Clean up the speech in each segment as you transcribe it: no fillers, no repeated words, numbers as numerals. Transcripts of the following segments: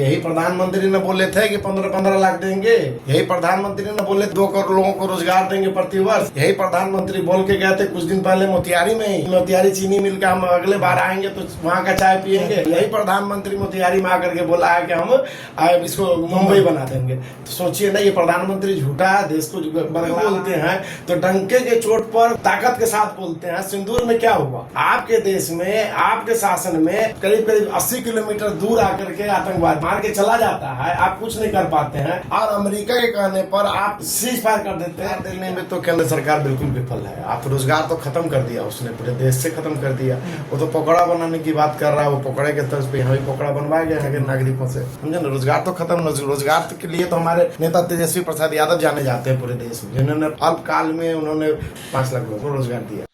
यही प्रधानमंत्री ने बोले थे कि 15-15 लाख देंगे। यही प्रधानमंत्री ने बोले 2 करोड़ लोगों को रोजगार देंगे प्रति वर्ष। यही प्रधानमंत्री बोल के गए थे कुछ दिन पहले मोतिहारी में ही, मोतिहारी चीनी मिल का हम अगले बार आएंगे तो वहाँ का चाय पियेंगे। यही प्रधानमंत्री मोतिहारी में आकर के बोला है कि हम इसको मुंबई बना देंगे। तो सोचिए ना, ये प्रधानमंत्री झूठा है, देश को बोलते हैं तो डंके के चोट पर ताकत के साथ बोलते हैं। सिंदूर में क्या हुआ? आपके देश में, आपके शासन में करीब करीब 80 किलोमीटर दूर आकर के आतंकवाद मार के चला जाता है, आप कुछ नहीं कर पाते हैं। और अमेरिका के कहने पर आप सीज फायर कर देते हैं। देने में तो केंद्र सरकार बिल्कुल विफल है। आप रोजगार तो खत्म कर दिया उसने, पूरे देश से खत्म कर दिया। वो तो पकौड़ा बनाने की बात कर रहा है, वो पकौड़े के तर्ज पे यहाँ भी पकौड़ा बनवाया गया है नागरिकों से, समझे ना। रोजगार तो खत्म। रोजगार के लिए तो हमारे नेता तेजस्वी प्रसाद यादव जाने जाते हैं पूरे देश में, जिन्होंने अल्पकाल में उन्होंने 5 लाख लोगों को रोजगार दिया।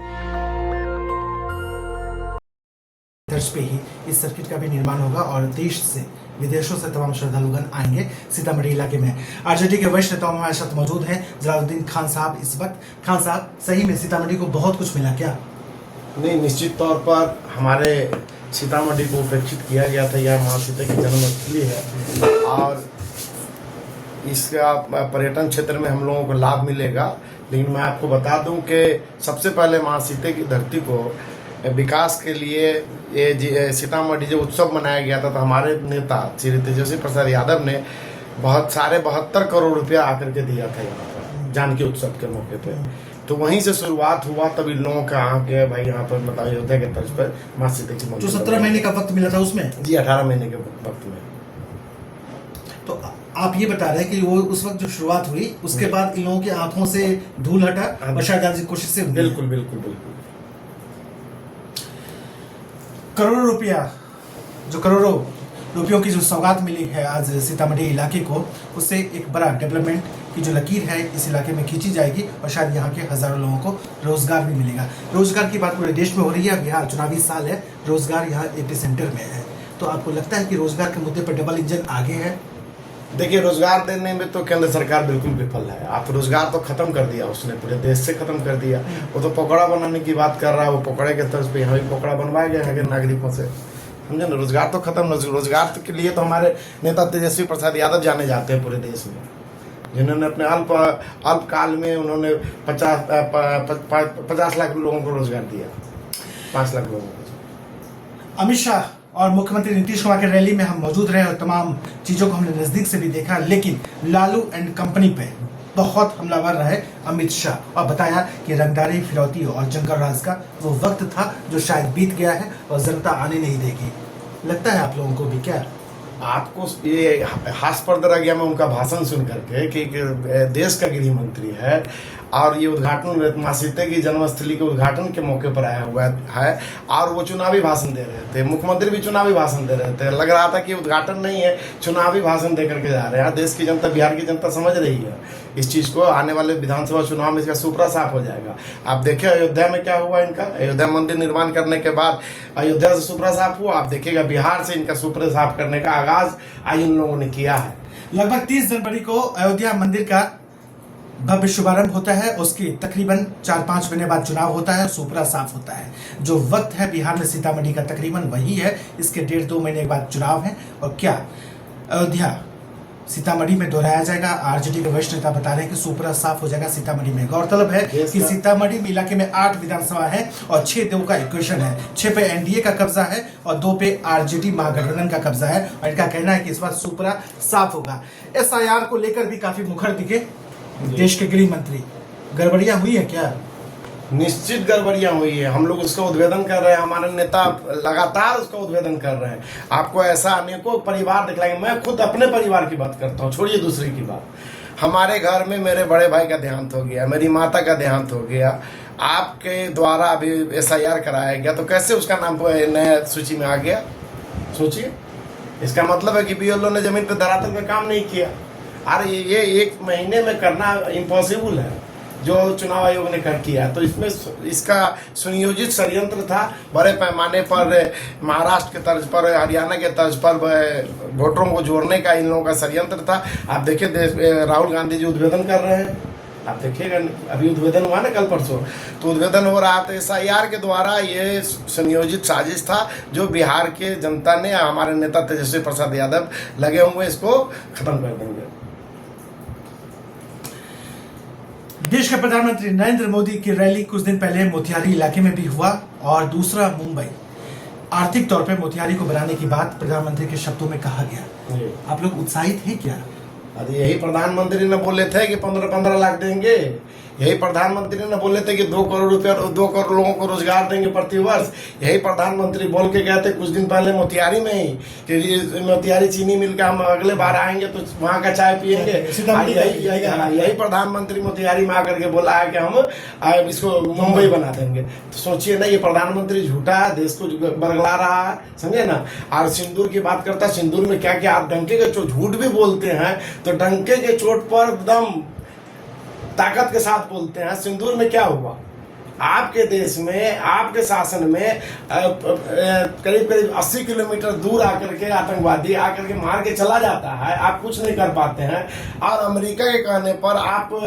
तर्ज पे ही इस सर्किट का भी निर्माण होगा और देश से, विदेशों से तमाम श्रद्धालुगण आएंगे सीतामढ़ी इलाके में। आरजेडी के वरिष्ठ नेता हमारे साथ मौजूद हैं, जलालुद्दीन खान साहब इस वक्त। खान साहब, सही में सीतामढ़ी को बहुत कुछ मिला क्या? नहीं, निश्चित तौर पर हमारे सीतामढ़ी को उपेक्षित किया गया था। यह माँ सीता की जन्मस्थली है और इसका पर्यटन क्षेत्र में हम लोगों को लाभ मिलेगा। लेकिन मैं आपको बता दूं कि सबसे पहले माँ सीता की धरती को विकास के लिए ये सीतामढ़ी जो उत्सव मनाया गया था, तो हमारे नेता श्री तेजस्वी प्रसाद यादव ने बहुत सारे 72 करोड़ रुपया आकर के दिया था यहाँ पर जानकी उत्सव के मौके पे। तो वहीं से शुरुआत हुआ, तभी लोगों का आके भाई यहाँ पर मतलब अयोध्या के तर्ज पर माँ सीता की जो 17 महीने का वक्त मिला था उसमें जी 18 महीने के वक्त में। तो आप ये बता रहे हैं कि वो उस वक्त जो शुरुआत हुई उसके बाद इन लोगों की आंखों से धूल हटा और शायद कोशिश से बिल्कुल बिल्कुल बिल्कुल करोड़ों रुपयों की जो सौगात मिली है आज सीतामढ़ी इलाके को, उससे एक बड़ा डेवलपमेंट की जो लकीर है इस इलाके में खींची जाएगी और शायद यहाँ के हजारों लोगों को रोजगार भी मिलेगा। रोजगार की बात पूरे देश में हो रही है। बिहार चुनावी साल है, रोजगार यहाँ एपिसेंटर में है। तो आपको लगता है कि रोजगार के मुद्दे पर डबल इंजन आगे है? देखिए, रोजगार देने में तो केंद्र सरकार बिल्कुल विफल है। आप रोजगार तो खत्म कर दिया उसने, पूरे देश से खत्म कर दिया। वो तो पकौड़ा बनाने की बात कर रहा है, वो पकौड़े के तर्ज पे यहाँ भी पकौड़ा बनवाया गया है नागरिकों से, समझे ना। रोजगार तो खत्म। रोजगार के लिए तो हमारे नेता तेजस्वी प्रसाद यादव जाने जाते हैं पूरे देश में, जिन्होंने अपने अल्पकाल में उन्होंने 50 लाख लोगों को रोजगार दिया, 5 लाख लोगों को। अमित शाह और मुख्यमंत्री नीतीश कुमार के रैली में हम मौजूद रहे और तमाम चीजों को हमने नजदीक से भी देखा, लेकिन लालू एंड कंपनी पे बहुत हमलावर रहे अमित शाह और बताया कि रंगदारी, फिरौती और जंगल राज का वो वक्त था जो शायद बीत गया है और जनता आने नहीं देगी। लगता है आप लोगों को भी क्या? आपको ये हास्यप्रद रह गया मैं उनका भाषण सुन करके कि देश का गृह मंत्री है और ये उद्घाटन माँ सीता की जन्मस्थली के उद्घाटन के मौके पर आया हुआ है और वो चुनावी भाषण दे रहे थे। मुख्यमंत्री भी चुनावी भाषण दे रहे थे। लग रहा था कि उद्घाटन नहीं है, चुनावी भाषण दे करके जा रहे हैं। देश की जनता, बिहार की जनता समझ रही है इस चीज को। आने वाले विधानसभा चुनाव में इसका सुपड़ा साफ हो जाएगा। आप देखिए अयोध्या में क्या हुआ इनका। अयोध्या मंदिर निर्माण करने के बाद अयोध्या से सुपड़ा साफ हुआ। आप देखिएगा बिहार से इनका सुपड़ा साफ करने का आगाज आज इन लोगों ने किया है। लगभग 30 जनवरी को अयोध्या मंदिर का भव्य शुभारंभ होता है। उसके तकरीबन 4-5 महीने बाद चुनाव होता है, सुपड़ा साफ होता है। जो वक्त है बिहार में सीतामढ़ी का तकरीबन वही है। इसके 1.5-2 महीने के बाद चुनाव है और क्या अयोध्या सीतामढ़ी में दोहराया जाएगा? आरजेडी के वरिष्ठ नेता बता रहे हैं कि सुपड़ा साफ हो जाएगा सीतामढ़ी में। गौरतलब है कि सीतामढ़ी इलाके में 8 विधानसभा है और 6 देवों का इक्वेशन है। 6 पे एनडीए का कब्जा है और 2 पे आरजेडी महागठबंधन का कब्जा है और इनका कहना है कि इस बार सुपड़ा साफ होगा। एसआईआर को लेकर भी काफी मुखर दिखे देश के गृह मंत्री। गड़बड़ियां हुई है क्या? निश्चित गड़बड़ियां हुई है। हम लोग उसका उद्भेदन कर रहे हैं, हमारे नेता लगातार उसका उद्भेदन कर रहे हैं। आपको ऐसा अनेकों परिवार दिखलाएंगे। मैं खुद अपने परिवार की बात करता हूँ, छोड़िए दूसरी की बात। हमारे घर में मेरे बड़े भाई का देहांत हो गया, मेरी माता का देहांत हो गया। आपके द्वारा अभी एसआईआर कराया गया तो कैसे उसका नाम नया सूची में आ गया? सोचिए, इसका मतलब है कि बीएलओ ने जमीन पर धरातल पे काम नहीं किया। अरे ये 1 महीने में करना इम्पॉसिबल है जो चुनाव आयोग ने कर किया। तो इसमें इसका सुनियोजित षड्यंत्र था बड़े पैमाने पर। महाराष्ट्र के तर्ज पर, हरियाणा के तर्ज पर वोटरों को जोड़ने का इन लोगों का षड्यंत्र था। आप देखिए राहुल गांधी जी उद्भेदन कर रहे हैं, आप देखिएगा, अभी उद्भेदन हुआ ना कल परसों, तो उद्भेदन हो रहा था SIR के द्वारा। ये संयोजित साजिश था जो बिहार के जनता ने, हमारे नेता तेजस्वी प्रसाद यादव लगे हुए इसको खत्म कर देंगे। देश के प्रधानमंत्री नरेंद्र मोदी की रैली कुछ दिन पहले मोतिहारी इलाके में भी हुआ और दूसरा मुंबई। आर्थिक तौर पे मोतिहारी को बनाने की बात प्रधानमंत्री के शब्दों में कहा गया। आप लोग उत्साहित हैं क्या? अरे यही प्रधानमंत्री ने बोले थे कि 15-15 लाख देंगे। यही प्रधानमंत्री ने बोले थे कि 2 करोड़ रुपया 2 करोड़ लोगों को रोजगार देंगे प्रति वर्ष। यही प्रधानमंत्री बोल के गए थे कुछ दिन पहले मोतिहारी में ही कि मोतिहारी चीनी मिल का हम अगले बार आएंगे तो वहाँ का चाय पियेंगे। यही प्रधानमंत्री मोतिहारी में आकर के बोला है कि हम इसको मुंबई बना देंगे। तो सोचिए ना, ये प्रधानमंत्री झूठा है, देश को बरगला रहा है, समझे ना। और सिंदूर की बात करता है, सिंदूर में क्या क्या आप डंके के चोट झूठ भी बोलते हैं तो डंके के चोट पर एकदम ताकत के साथ बोलते हैं। सिंदूर में क्या हुआ? आपके देश में, आपके शासन में करीब करीब 80 किलोमीटर दूर आकर के आतंकवादी आकर के मार के चला जाता है, आप कुछ नहीं कर पाते हैं। और अमेरिका के कहने पर आप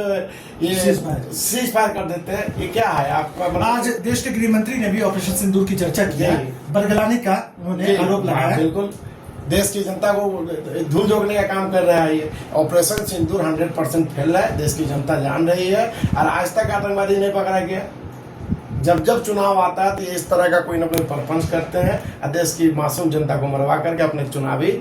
ये सीज फायर कर देते हैं। ये क्या है आपका? आज देश के गृह मंत्री ने भी ऑपरेशन सिंदूर की चर्चा की है, बरगलाने का उन्होंने आरोप लगाया। बिल्कुल, देश की जनता को धूल झोंकने का काम कर रहा है। ये ऑपरेशन सिंदूर 100% फेल है, देश की जनता जान रही है। और आज तक आतंकवादी नहीं पकड़ा गया। जब जब चुनाव आता है तो ये इस तरह का कोई ना कोई परपंच करते हैं और देश की मासूम जनता को मरवा करके अपने चुनावी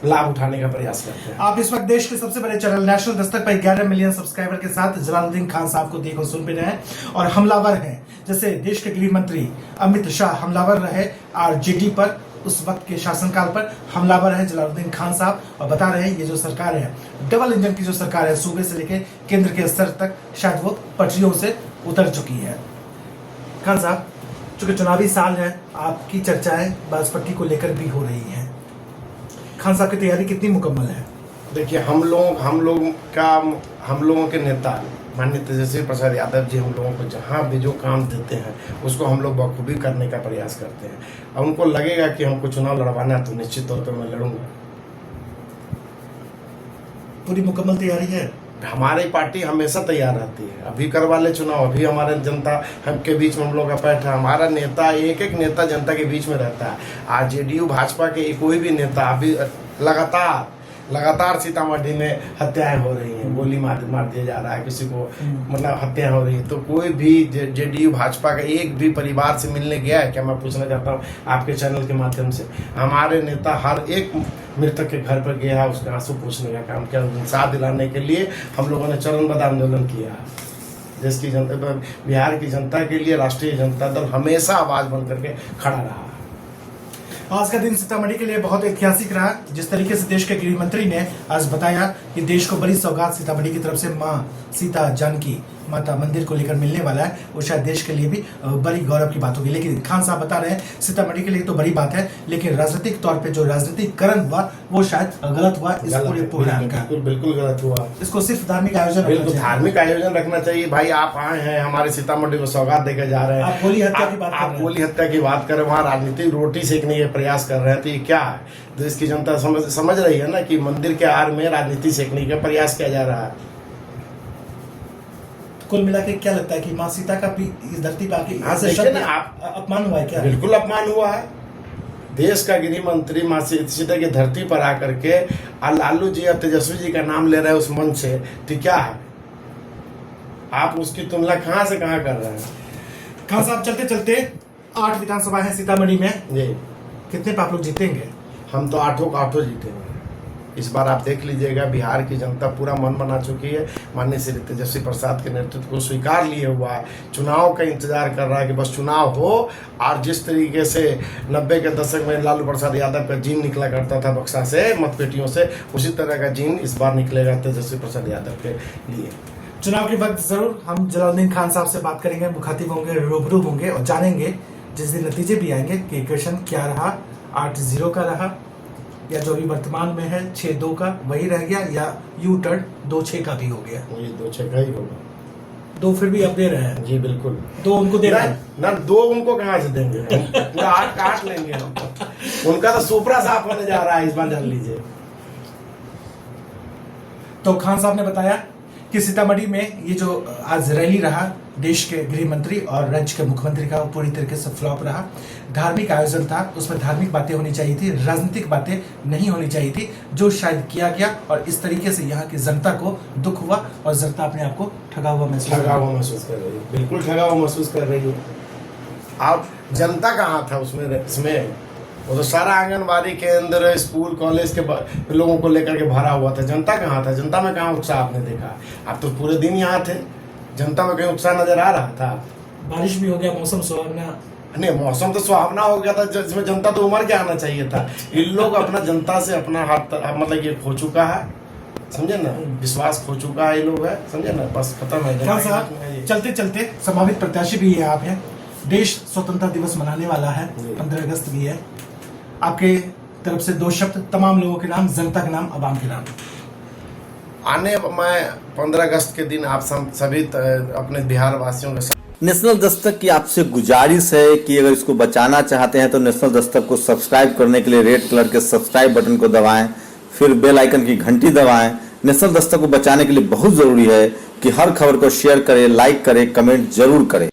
लाभ उठाने का प्रयास करते हैं। आप इस वक्त देश के सबसे बड़े चैनल नेशनल दस्तक पर 11 मिलियन सब्सक्राइबर के साथ जलालुद्दीन खान साहब को देखो सुन भी रहे हैं और हमलावर हैं। जैसे देश के गृह मंत्री अमित शाह हमलावर रहे RJD पर, उस वक्त के शासनकाल पर हमलावर है जलालुद्दीन खान साहब। और बता रहे हैं ये जो सरकार है, डबल इंजन की जो सरकार है, सूबे से लेकर केंद्र के स्तर तक शायद वो पटरियों से उतर चुकी है। खान साहब, चूंकि चुनावी साल है, आपकी चर्चाएं बासपट्टी को लेकर भी हो रही हैं। खान साहब की तैयारी कितनी मुकम्मल है? देखिए, हम लोगों के नेता माननीय तेजस्वी प्रसाद यादव जी हम लोगों को जहाँ भी जो काम देते हैं उसको हम लोग बखूबी करने का प्रयास करते हैं। और उनको लगेगा कि हमको चुनाव लड़वाना है तो निश्चित तौर पर मैं लड़ूंगा। पूरी मुकम्मल तैयारी है? हमारी पार्टी हमेशा तैयार रहती है। अभी करवा ले चुनाव, अभी हमारे जनता के बीच में हम लोग का पैठ है। हमारा नेता, एक एक नेता जनता के बीच में रहता है। RJD भाजपा के कोई भी नेता अभी लगातार सीतामढ़ी में हत्याएं हो रही हैं, गोली मार दिया जा रहा है किसी को, मतलब हत्याएं हो रही है। तो कोई भी JDU भाजपा का एक भी परिवार से मिलने गया है क्या? मैं पूछना चाहता हूँ आपके चैनल के माध्यम से। हमारे नेता हर एक मृतक के घर पर गया है, उसके आंसू पूछने का काम किया, इंसाफ दिलाने के लिए हम लोगों ने चरणबद्ध आंदोलन किया है। देश की जनता, बिहार की जनता के लिए राष्ट्रीय जनता दल हमेशा आवाज बन करके खड़ा रहा। आज का दिन सीतामढ़ी के लिए बहुत ऐतिहासिक रहा। जिस तरीके से देश के गृह मंत्री ने आज बताया कि देश को बड़ी सौगात सीतामढ़ी की तरफ से मां सीता जानकी माता मंदिर को लेकर मिलने वाला है, वो शायद देश के लिए भी बड़ी गौरव की बात होगी। लेकिन खान साहब बता रहे हैं सीतामढ़ी के लिए तो बड़ी बात है, लेकिन राजनीतिक तौर पे जो राजनीतिकरण हुआ वो शायद गलत हुआ इस पूरे प्रोग्राम का। बिल्कुल गलत हुआ। इसको सिर्फ धार्मिक आयोजन, बिल्कुल धार्मिक आयोजन रखना चाहिए। भाई आप आए हैं हमारे सीतामढ़ी को सौगात देकर जा रहे हैं, आप गोली हत्या की बात कर रहे हैं, वहाँ राजनीतिक रोटी सेकने के प्रयास कर रहे हैं। तो ये क्या है? देश की जनता समझ रही है ना कि मंदिर के आड़ में राजनीति सेकने का प्रयास किया जा रहा है। कुल मिला के क्या लगता है कि माँ सीता का इस धरती पर अपमान हुआ है क्या? बिल्कुल अपमान हुआ है। देश का गृह मंत्री माँ सीता की धरती पर आकर के लालू जी और तेजस्वी जी का नाम ले रहे हैं उस मंच से, तो क्या है? आप उसकी तुलना कहाँ से कहाँ कर रहे हैं? खान साहब, चलते चलते 8 विधानसभा है सीतामढ़ी में जी, कितने पे आप लोग जीतेंगे? हम तो 8 जीतेंगे इस बार। आप देख लीजिएगा, बिहार की जनता पूरा मन बना चुकी है। माननीय श्री तेजस्वी प्रसाद के नेतृत्व को स्वीकार लिए हुआ है, चुनाव का इंतजार कर रहा है कि बस चुनाव हो। और जिस तरीके से 90 के दशक में लालू प्रसाद यादव का जीन निकला करता था बक्सा से, मतपेटियों से, उसी तरह का जीन इस बार निकलेगा तेजस्वी प्रसाद यादव के लिए। चुनाव के वक्त जरूर हम जलालुद्दीन खान साहब से बात करेंगे, मुखातिब होंगे, रूबरू होंगे और जानेंगे जिस दिन नतीजे भी आएंगे कि इक्वेशन क्या रहा, 8-0 का रहा या जो अभी वर्तमान में है 6-2 का वही रह गया, या यू टर्न 2-6 का भी हो गया। वही 2-6 का ही होगा। 2 फिर भी अब दे रहे हैं। जी बिल्कुल, 2 उनको दे रहे हैं ना। 2 उनको कहाँ से देंगे? पूरा 8 काट लेंगे हम। उनका तो सुपरा साफ होने जा रहा है इस बार, जान लीजिए। तो खान साहब ने बताया कि सीतामढ़ी में ये जो आज रैली रहा देश के गृह मंत्री और राज्य के मुख्यमंत्री का, वो पूरी तरीके से फ्लॉप रहा। धार्मिक आयोजन था, उसमें धार्मिक बातें होनी चाहिए थी, राजनीतिक बातें नहीं होनी चाहिए थी, जो शायद किया गया। और इस तरीके से यहाँ की जनता को दुख हुआ और जनता अपने आप को ठगा हुआ महसूस कर रही है, बिल्कुल ठगा हुआ महसूस कर रही है। आप जनता कहाँ था इसमें वो तो सारा आंगनबाड़ी केंद्र, स्कूल, कॉलेज के लोगों को लेकर के भरा हुआ था। जनता कहाँ था? जनता में कहाँ उत्साह आपने देखा? आप तो पूरे दिन यहाँ थे, जनता में कहीं उत्साह नजर आ रहा था? बारिश भी हो गया, मौसम सुहावना। नहीं, मौसम तो सुहावना हो गया था, जिसमें जनता तो उमड़ के आना चाहिए था। इन लोग अपना जनता से अपना हाथ मतलब ये खो चुका है, समझे ना, विश्वास खो चुका है ये लोग, है समझे ना, बस खत्म है। खान साहब, चलते चलते संभावित प्रत्याशी भी है आप हैं, देश स्वतंत्रता दिवस मनाने वाला है, 15 अगस्त भी है। आपके तरफ से 2 शब्द तमाम लोगों के नाम, जनता के नाम, अवाम के नाम। मैं 15 अगस्त के दिन आप सभी अपने बिहार वासियों के साथ नेशनल दस्तक की आपसे गुजारिश है कि अगर इसको बचाना चाहते हैं तो नेशनल दस्तक को सब्सक्राइब करने के लिए रेड कलर के सब्सक्राइब बटन को दबाएं, फिर बेल आइकन की घंटी दबाएं। नेशनल दस्तक को बचाने के लिए बहुत जरूरी है कि हर खबर को शेयर करें, लाइक करें, कमेंट जरूर करें।